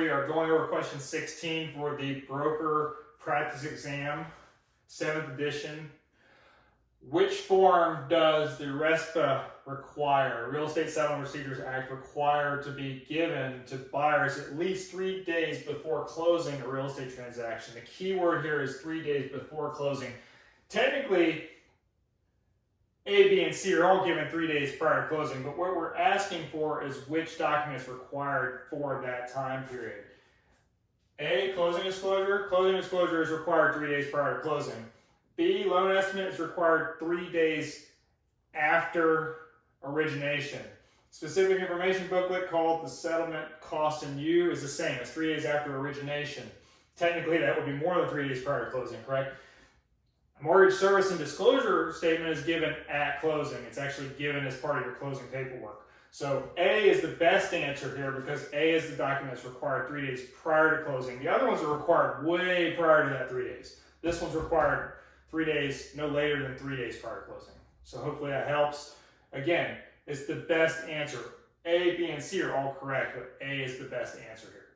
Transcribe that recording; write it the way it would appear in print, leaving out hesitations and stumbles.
we are going over question 16 for the broker practice exam, 7th edition. Which form does the RESPA require, Real Estate Settlement Procedures Act, require to be given to buyers at least 3 days before closing a real estate transaction? The key word here is 3 days before closing. Technically, A, B, and C are all given 3 days prior to closing, but what we're asking for is which document is required for that time period. A, closing disclosure. Closing disclosure is required 3 days prior to closing. B, loan estimate is required 3 days after origination. Specific information booklet called the settlement cost and you is the same. It's 3 days after origination. Technically, that would be more than 3 days prior to closing, correct? A mortgage service and disclosure statement is given at closing. It's actually given as part of your closing paperwork. So A is the best answer here because A is the document that's required 3 days prior to closing. The other ones are required way prior to that 3 days. This one's required 3 days, no later than 3 days prior to closing. So hopefully that helps. Again, it's the best answer. A, B, and C are all correct, but A is the best answer here.